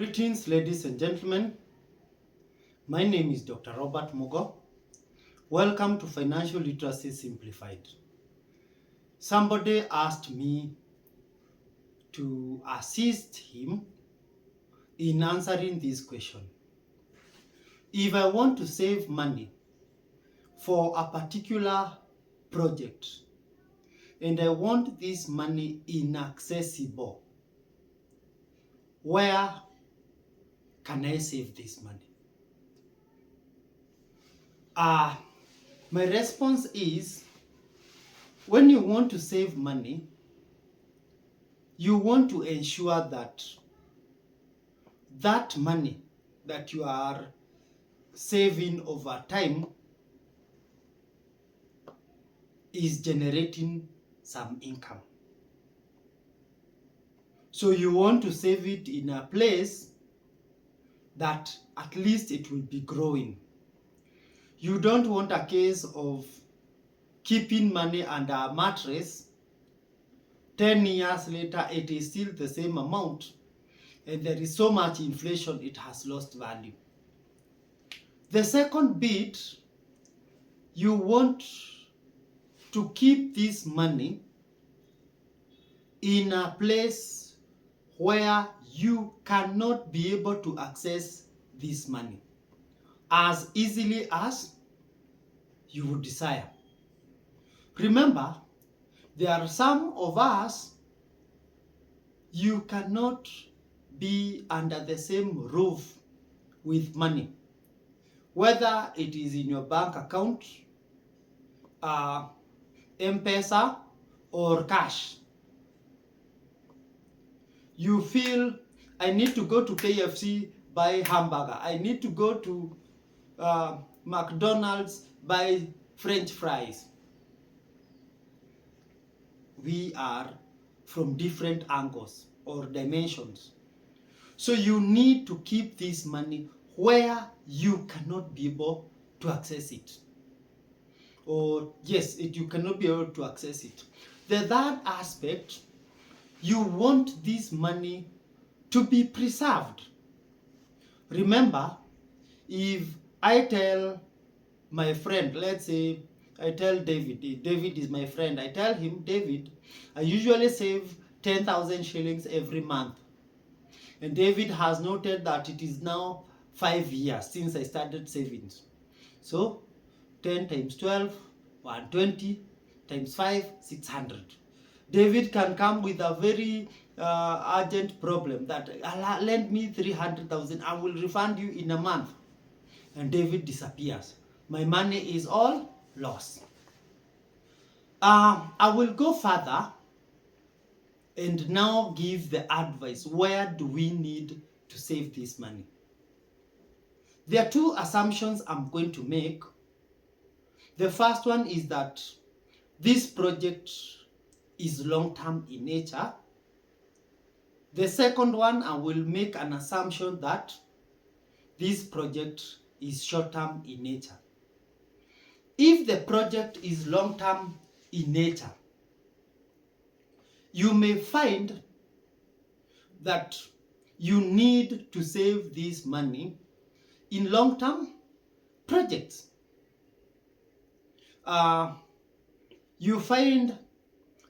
Greetings, ladies and gentlemen. My name is Dr. Robert Mugo. Welcome to Financial Literacy Simplified. Somebody asked me to assist him in answering this question. If I want to save money for a particular project and I want this money inaccessible, where can I save this money? My response is, when you want to save money, you want to ensure that that money that you are saving over time is generating some income. So you want to save it in a place that at least it will be growing. You don't want a case of keeping money under a mattress. 10 years later, it is still the same amount, and there is so much inflation, it has lost value. The second bit, you want to keep this money in a place where you cannot be able to access this money as easily as you would desire. Remember, there are some of us, you cannot be under the same roof with money, whether it is in your bank account, M-Pesa, or cash. You feel, I need to go to KFC, buy hamburger. I need to go to McDonald's, buy French fries. We are from different angles or dimensions. So you need to keep this money where you cannot be able to access it. Or yes, you cannot be able to access it. The third aspect, you want this money to be preserved. Remember, if I tell my friend, let's say I tell David is my friend, I tell him, David, I usually save 10,000 shillings every month. And David has noted that it is now 5 years since I started savings. So 10 times 12, 120, times 5, 600. David can come with a very urgent problem that lend me 300,000, I will refund you in a month. And David disappears. My money is all lost. I will go further and now give the advice. Where do we need to save this money? There are two assumptions I'm going to make. The first one is that this project is long-term in nature. The second one, I will make an assumption that this project is short-term in nature. If the project is long-term in nature, you may find that you need to save this money in long-term projects. You find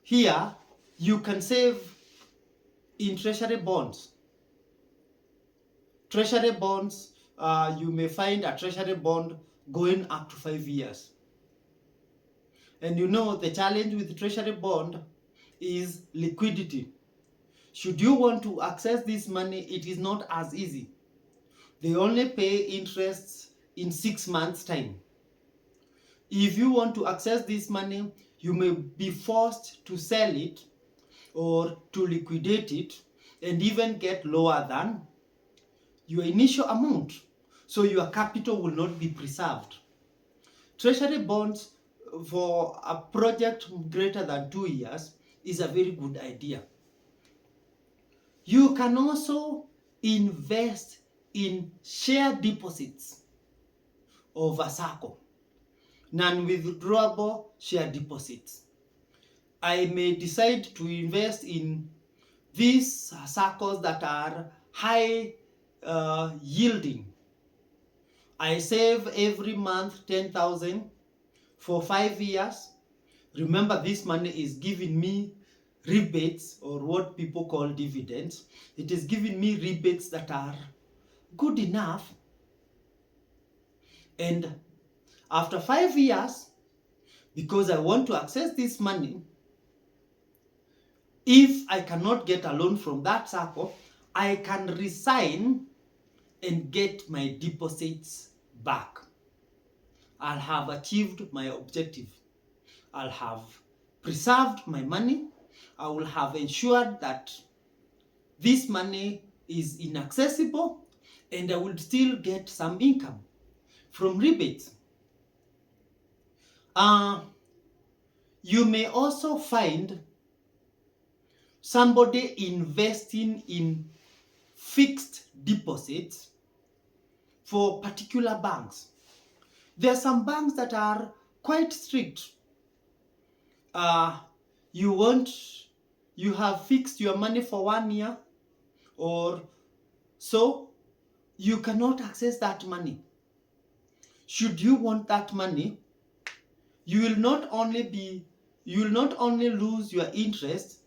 here you can save in treasury bonds. Treasury bonds, you may find a treasury bond going up to 5 years. And you know the challenge with treasury bond is liquidity. Should you want to access this money, it is not as easy. They only pay interest in 6 months' time. If you want to access this money, you may be forced to sell it or to liquidate it and even get lower than your initial amount. So your capital will not be preserved. Treasury bonds for a project greater than 2 years is a very good idea. You can also invest in share deposits of a Sacco, non-withdrawable share deposits. I may decide to invest in these Saccos that are high yielding. I save every month 10,000 for 5 years. Remember, this money is giving me rebates, or what people call dividends. It is giving me rebates that are good enough. And after 5 years, because I want to access this money, if I cannot get a loan from that Sacco, I can resign and get my deposits back. I'll have achieved my objective. I'll have preserved my money. I will have ensured that this money is inaccessible, and I will still get some income from rebates. You may also find somebody investing in fixed deposits for particular banks. There are some banks that are quite strict. You have fixed your money for 1 year or so, you cannot access that money. Should you want that money, you will not only lose your interest,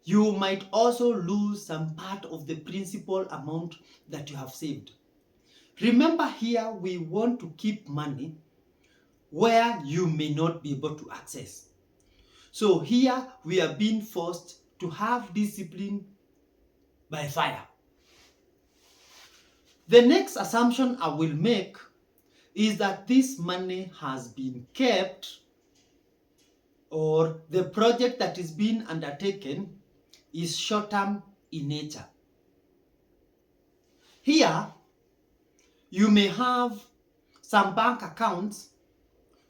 you might also lose some part of the principal amount that you have saved. Remember, here we want to keep money where you may not be able to access. So here we are being forced to have discipline by fire. The next assumption I will make is that this money has been kept, or the project that is being undertaken is short-term in nature. Here, you may have some bank accounts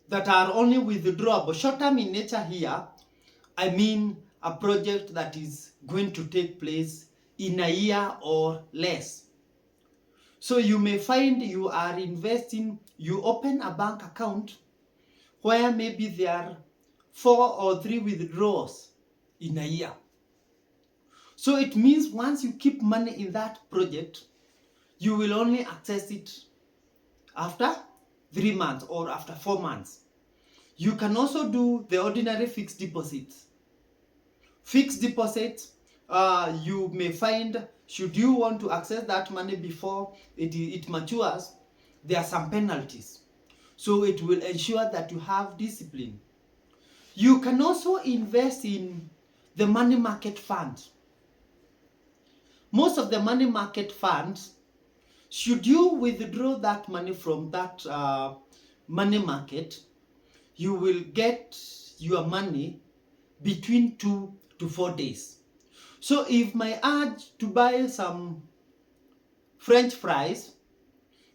that are only withdrawable. Short-term in nature here, I mean a project that is going to take place in a year or less. So you may find you are investing, you open a bank account where maybe there are 4 or 3 withdrawals in a year. So it means once you keep money in that project, you will only access it after 3 months or after 4 months. You can also do the ordinary fixed deposits. Fixed deposits, you may find, should you want to access that money before it matures, there are some penalties. So it will ensure that you have discipline. You can also invest in the money market fund. Most of the money market funds, should you withdraw that money from that money market, you will get your money between 2 to 4 days. So if my urge to buy some French fries,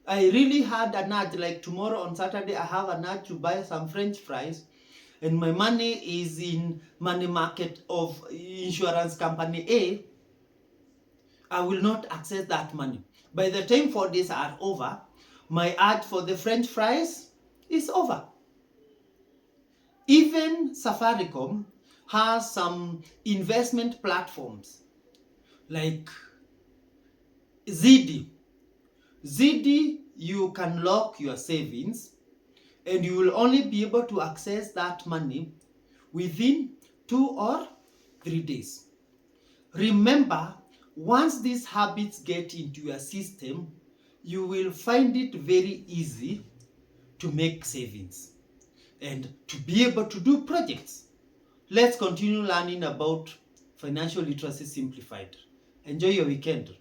I really had an urge, like tomorrow on Saturday, I have an urge to buy some French fries, and my money is in money market of insurance company A, I will not access that money. By the time 4 days are over, my urge for the French fries is over. Even Safaricom has some investment platforms like ZD. ZD, you can lock your savings and you will only be able to access that money within 2 or 3 days. Remember, once these habits get into your system, you will find it very easy to make savings and to be able to do projects. Let's continue learning about financial literacy simplified. Enjoy your weekend.